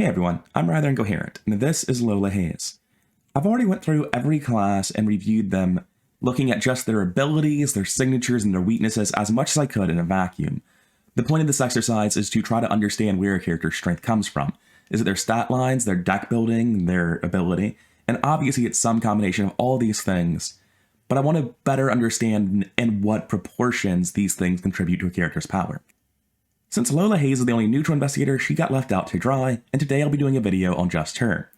Hey everyone, I'm Rather Incoherent, and this is Lola Hayes. I've already went through every class and reviewed them, looking at just their abilities, their signatures, and their weaknesses as much as I could in a vacuum. The point of this exercise is to try to understand where a character's strength comes from. Is it their stat lines, their deck building, their ability? And obviously it's some combination of all these things, but I want to better understand in what proportions these things contribute to a character's power. Since Lola Hayes is the only neutral investigator, she got left out to dry, and today I'll be doing a video on just her.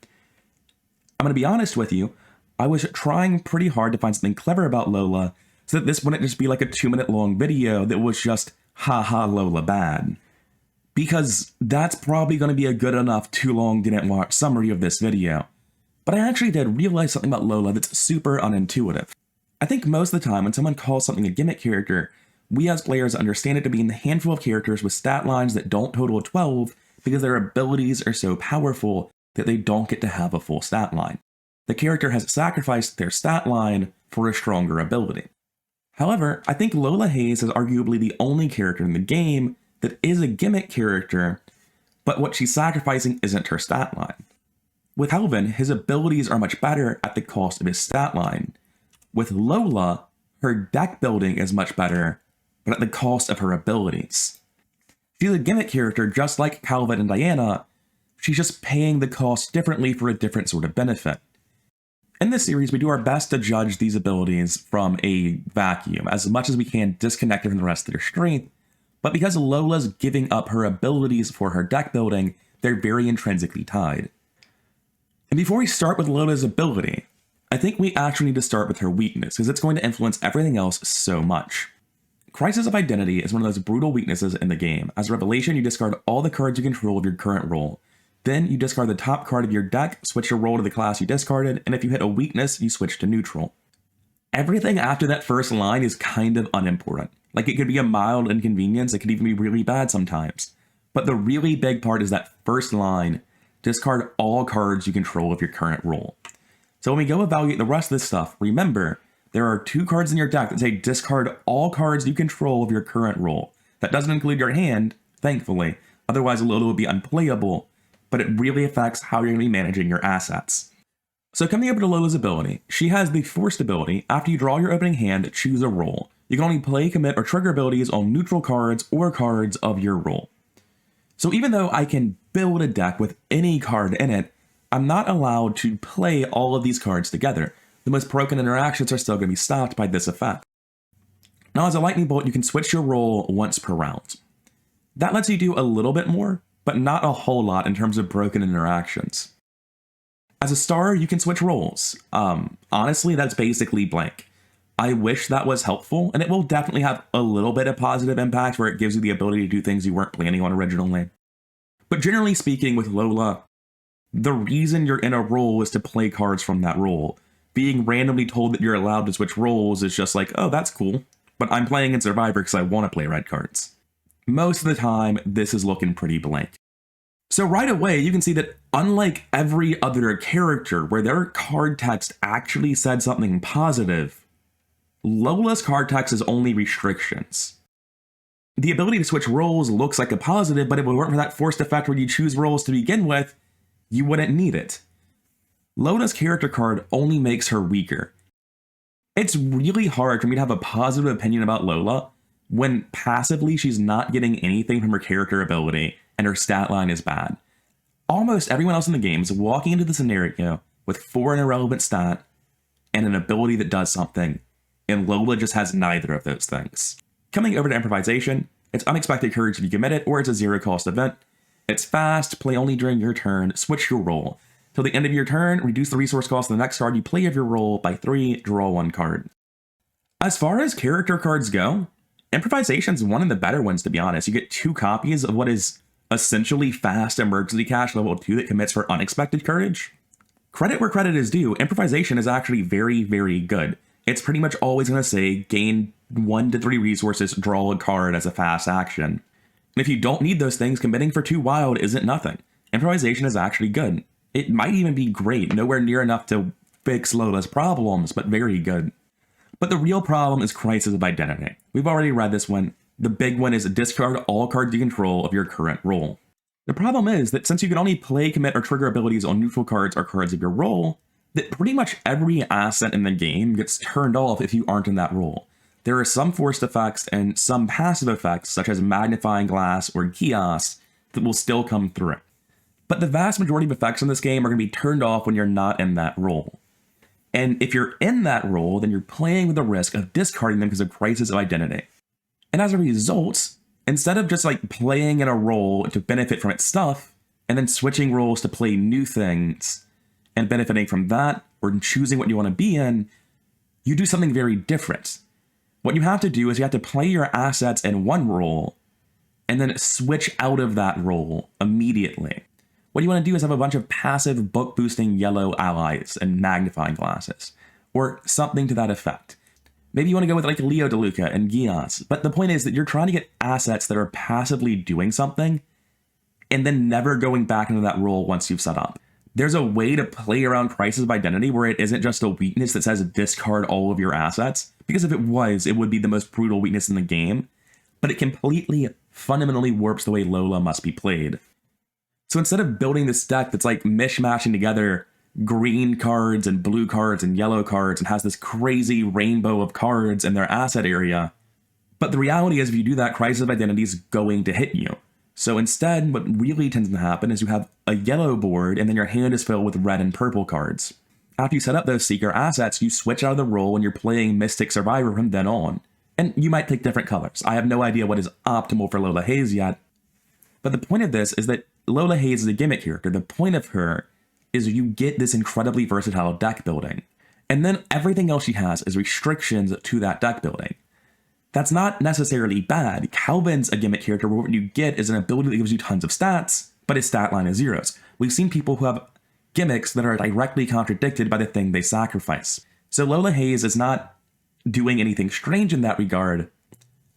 I'm going to be honest with you, I was trying pretty hard to find something clever about Lola, so that this wouldn't just be like a 2-minute long video that was just, haha Lola bad. Because that's probably going to be a good enough too long didn't watch summary of this video. But I actually did realize something about Lola that's super unintuitive. I think most of the time when someone calls something a gimmick character, we as players understand it to be in the handful of characters with stat lines that don't total 12 because their abilities are so powerful that they don't get to have a full stat line. The character has sacrificed their stat line for a stronger ability. However, I think Lola Hayes is arguably the only character in the game that is a gimmick character, but what she's sacrificing isn't her stat line. With Calvin, his abilities are much better at the cost of his stat line. With Lola, her deck building is much better, but at the cost of her abilities. She's a gimmick character just like Calvin and Diana, she's just paying the cost differently for a different sort of benefit. In this series, we do our best to judge these abilities from a vacuum, as much as we can disconnect it from the rest of their strength, but because Lola's giving up her abilities for her deck building, they're very intrinsically tied. And before we start with Lola's ability, I think we actually need to start with her weakness, because it's going to influence everything else so much. Crisis of Identity is one of those brutal weaknesses in the game. As a revelation, you discard all the cards you control of your current role. Then you discard the top card of your deck, switch your role to the class you discarded, and if you hit a weakness, you switch to neutral. Everything after that first line is kind of unimportant. Like, it could be a mild inconvenience, it could even be really bad sometimes. But the really big part is that first line, discard all cards you control of your current role. So when we go evaluate the rest of this stuff, remember, there are 2 cards in your deck that say discard all cards you control of your current role. That doesn't include your hand, thankfully, otherwise Lola would be unplayable, but it really affects how you're going to be managing your assets. So coming over to Lola's ability, she has the Forced ability. After you draw your opening hand, choose a role. You can only play, commit, or trigger abilities on neutral cards or cards of your role. So even though I can build a deck with any card in it, I'm not allowed to play all of these cards together. The most broken interactions are still going to be stopped by this effect. Now as a lightning bolt, you can switch your role once per round. That lets you do a little bit more, but not a whole lot in terms of broken interactions. As a star, you can switch roles. Honestly, that's basically blank. I wish that was helpful, and it will definitely have a little bit of positive impact where it gives you the ability to do things you weren't planning on originally. But generally speaking with Lola, the reason you're in a role is to play cards from that role. Being randomly told that you're allowed to switch roles is just like, oh, that's cool, but I'm playing in Survivor because I want to play red cards. Most of the time, this is looking pretty blank. So right away, you can see that unlike every other character where their card text actually said something positive, Lola's card text is only restrictions. The ability to switch roles looks like a positive, but if it weren't for that forced effect where you choose roles to begin with, you wouldn't need it. Lola's character card only makes her weaker. It's really hard for me to have a positive opinion about Lola when passively she's not getting anything from her character ability and her stat line is bad. Almost everyone else in the game is walking into the scenario with 4 irrelevant stat and an ability that does something, and Lola just has neither of those things. Coming over to Improvisation, it's unexpected courage if you commit it, or it's a 0-cost event. It's fast, play only during your turn, switch your role. Till the end of your turn, reduce the resource cost of the next card you play of your role by 3, draw 1 card. As far as character cards go, Improvisation's one of the better ones, to be honest. You get 2 copies of what is essentially fast emergency cash level 2 that commits for unexpected courage. Credit where credit is due, Improvisation is actually very, very good. It's pretty much always going to say gain 1 to 3 resources, draw a card as a fast action. And if you don't need those things, committing for 2 wild isn't nothing. Improvisation is actually good. It might even be great, nowhere near enough to fix Lola's problems, but very good. But the real problem is Crisis of Identity. We've already read this one. The big one is discard all cards you control of your current role. The problem is that since you can only play, commit, or trigger abilities on neutral cards or cards of your role, that pretty much every asset in the game gets turned off if you aren't in that role. There are some forced effects and some passive effects, such as magnifying glass or kiosk, that will still come through. But the vast majority of effects in this game are going to be turned off when you're not in that role. And if you're in that role, then you're playing with the risk of discarding them because of crisis of identity. And as a result, instead of just like playing in a role to benefit from its stuff, and then switching roles to play new things and benefiting from that, or choosing what you want to be in, you do something very different. What you have to do is you have to play your assets in one role, and then switch out of that role immediately. What you want to do is have a bunch of passive book-boosting yellow allies and magnifying glasses, or something to that effect. Maybe you want to go with like Leo DeLuca and Gias, but the point is that you're trying to get assets that are passively doing something, and then never going back into that role once you've set up. There's a way to play around crisis of identity where it isn't just a weakness that says discard all of your assets, because if it was, it would be the most brutal weakness in the game, but it completely, fundamentally warps the way Lola must be played. So instead of building this deck that's like mishmashing together green cards and blue cards and yellow cards and has this crazy rainbow of cards in their asset area, but the reality is if you do that, crisis of identity is going to hit you. So instead, what really tends to happen is you have a yellow board and then your hand is filled with red and purple cards. After you set up those Seeker assets, you switch out of the role and you're playing Mystic Survivor from then on. And you might pick different colors. I have no idea what is optimal for Lola Hayes yet. But the point of this is that Lola Hayes is a gimmick character. The point of her is you get this incredibly versatile deck building. And then everything else she has is restrictions to that deck building. That's not necessarily bad. Calvin's a gimmick character where what you get is an ability that gives you tons of stats, but his stat line is zeros. We've seen people who have gimmicks that are directly contradicted by the thing they sacrifice. So Lola Hayes is not doing anything strange in that regard,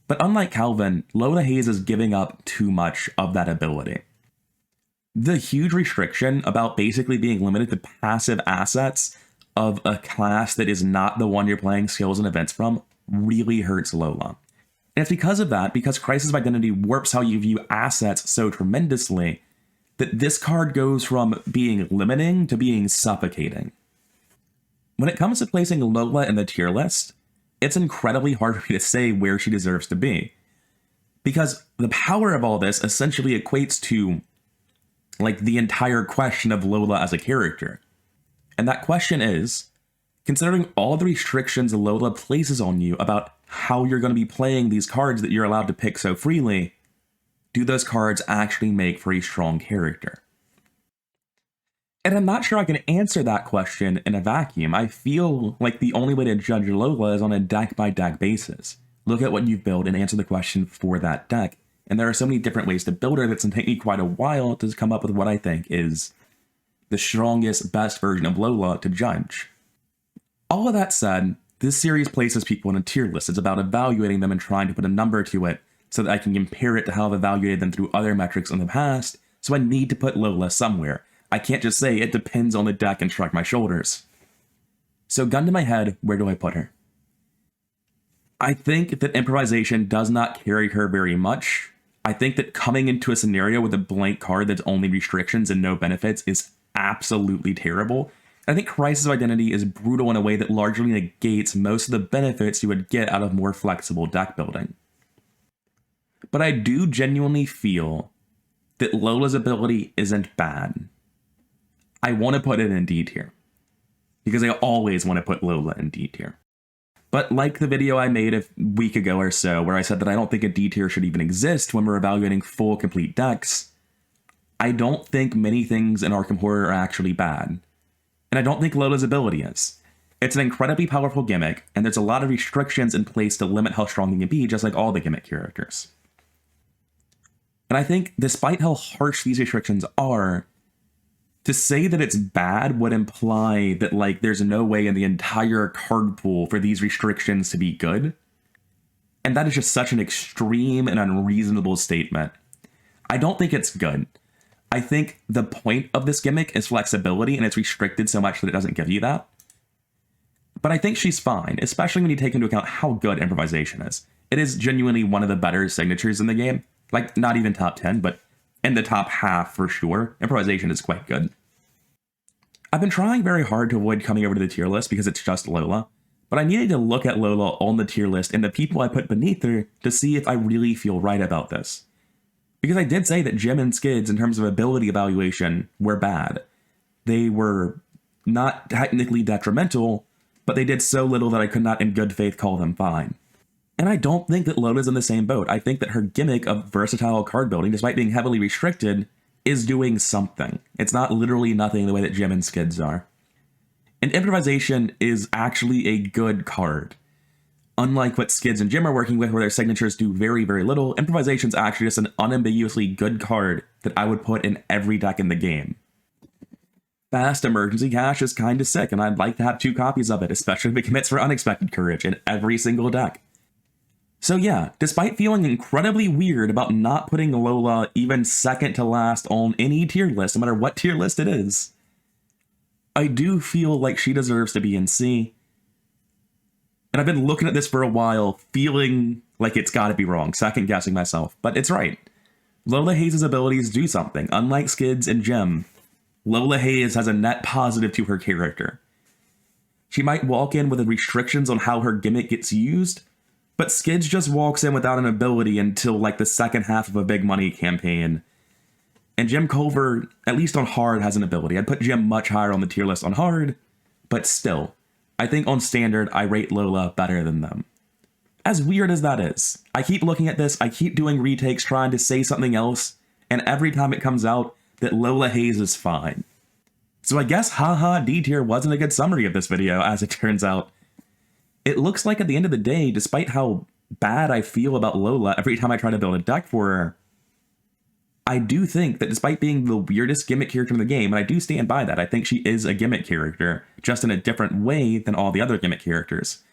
but unlike Calvin, Lola Hayes is giving up too much of that ability. The huge restriction about basically being limited to passive assets of a class that is not the one you're playing skills and events from really hurts Lola. And it's because of that, because Crisis of Identity warps how you view assets so tremendously, that this card goes from being limiting to being suffocating. When it comes to placing Lola in the tier list, it's incredibly hard for me to say where she deserves to be. Because the power of all this essentially equates to like the entire question of Lola as a character. And that question is, considering all the restrictions Lola places on you about how you're going to be playing these cards that you're allowed to pick so freely, do those cards actually make for a strong character? And I'm not sure I can answer that question in a vacuum. I feel like the only way to judge Lola is on a deck-by-deck basis. Look at what you've built and answer the question for that deck. And there are so many different ways to build her that's going to take me quite a while to come up with what I think is the strongest, best version of Lola to judge. All of that said, this series places people in a tier list. It's about evaluating them and trying to put a number to it so that I can compare it to how I've evaluated them through other metrics in the past, so I need to put Lola somewhere. I can't just say it depends on the deck and shrug my shoulders. So gun to my head, where do I put her? I think that Improvisation does not carry her very much. I think that coming into a scenario with a blank card that's only restrictions and no benefits is absolutely terrible. I think Crisis of Identity is brutal in a way that largely negates most of the benefits you would get out of more flexible deck building. But I do genuinely feel that Lola's ability isn't bad. I want to put it in D tier, because I always want to put Lola in D tier. But like the video I made a week ago or so, where I said that I don't think a D tier should even exist when we're evaluating full complete decks, I don't think many things in Arkham Horror are actually bad. And I don't think Lola's ability is. It's an incredibly powerful gimmick, and there's a lot of restrictions in place to limit how strong it can be, just like all the gimmick characters. And I think, despite how harsh these restrictions are, to say that it's bad would imply that, like, there's no way in the entire card pool for these restrictions to be good. And that is just such an extreme and unreasonable statement. I don't think it's good. I think the point of this gimmick is flexibility, and it's restricted so much that it doesn't give you that. But I think she's fine, especially when you take into account how good Improvisation is. It is genuinely one of the better signatures in the game. Like, not even top 10, but in the top half for sure. Improvisation is quite good. I've been trying very hard to avoid coming over to the tier list because it's just Lola, but I needed to look at Lola on the tier list and the people I put beneath her to see if I really feel right about this. Because I did say that Jim and Skids, in terms of ability evaluation, were bad. They were not technically detrimental, but they did so little that I could not in good faith call them fine. And I don't think that Lola's in the same boat. I think that her gimmick of versatile card building, despite being heavily restricted, is doing something. It's not literally nothing the way that Jim and Skids are. And Improvisation is actually a good card. Unlike what Skids and Jim are working with, where their signatures do very, very little, Improvisation's actually just an unambiguously good card that I would put in every deck in the game. Fast Emergency Cash is kinda sick, and I'd like to have 2 copies of it, especially if it commits for Unexpected Courage in every single deck. So yeah, despite feeling incredibly weird about not putting Lola even second to last on any tier list, no matter what tier list it is, I do feel like she deserves to be in C. And I've been looking at this for a while, feeling like it's gotta be wrong, second guessing myself, but it's right. Lola Hayes' abilities do something. Unlike Skids and Jim, Lola Hayes has a net positive to her character. She might walk in with restrictions on how her gimmick gets used, but Skids just walks in without an ability until like the second half of a big money campaign. And Jim Culver, at least on hard, has an ability. I'd put Jim much higher on the tier list on hard, but still, I think on standard, I rate Lola better than them. As weird as that is, I keep looking at this, I keep doing retakes trying to say something else, and every time it comes out, that Lola Hayes is fine. So I guess haha D tier wasn't a good summary of this video, as it turns out. It looks like at the end of the day, despite how bad I feel about Lola every time I try to build a deck for her, I do think that despite being the weirdest gimmick character in the game, and I do stand by that, I think she is a gimmick character, just in a different way than all the other gimmick characters.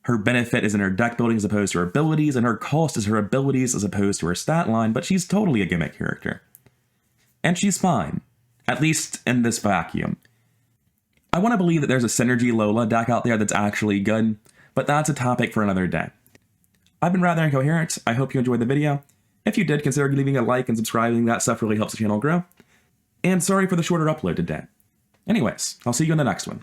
Her benefit is in her deck building as opposed to her abilities, and her cost is her abilities as opposed to her stat line, but she's totally a gimmick character. And she's fine, at least in this vacuum. I want to believe that there's a Synergy Lola deck out there that's actually good, but that's a topic for another day. I've been rather incoherent. I hope you enjoyed the video. If you did, consider leaving a like and subscribing. That stuff really helps the channel grow. And sorry for the shorter upload today. Anyways, I'll see you in the next one.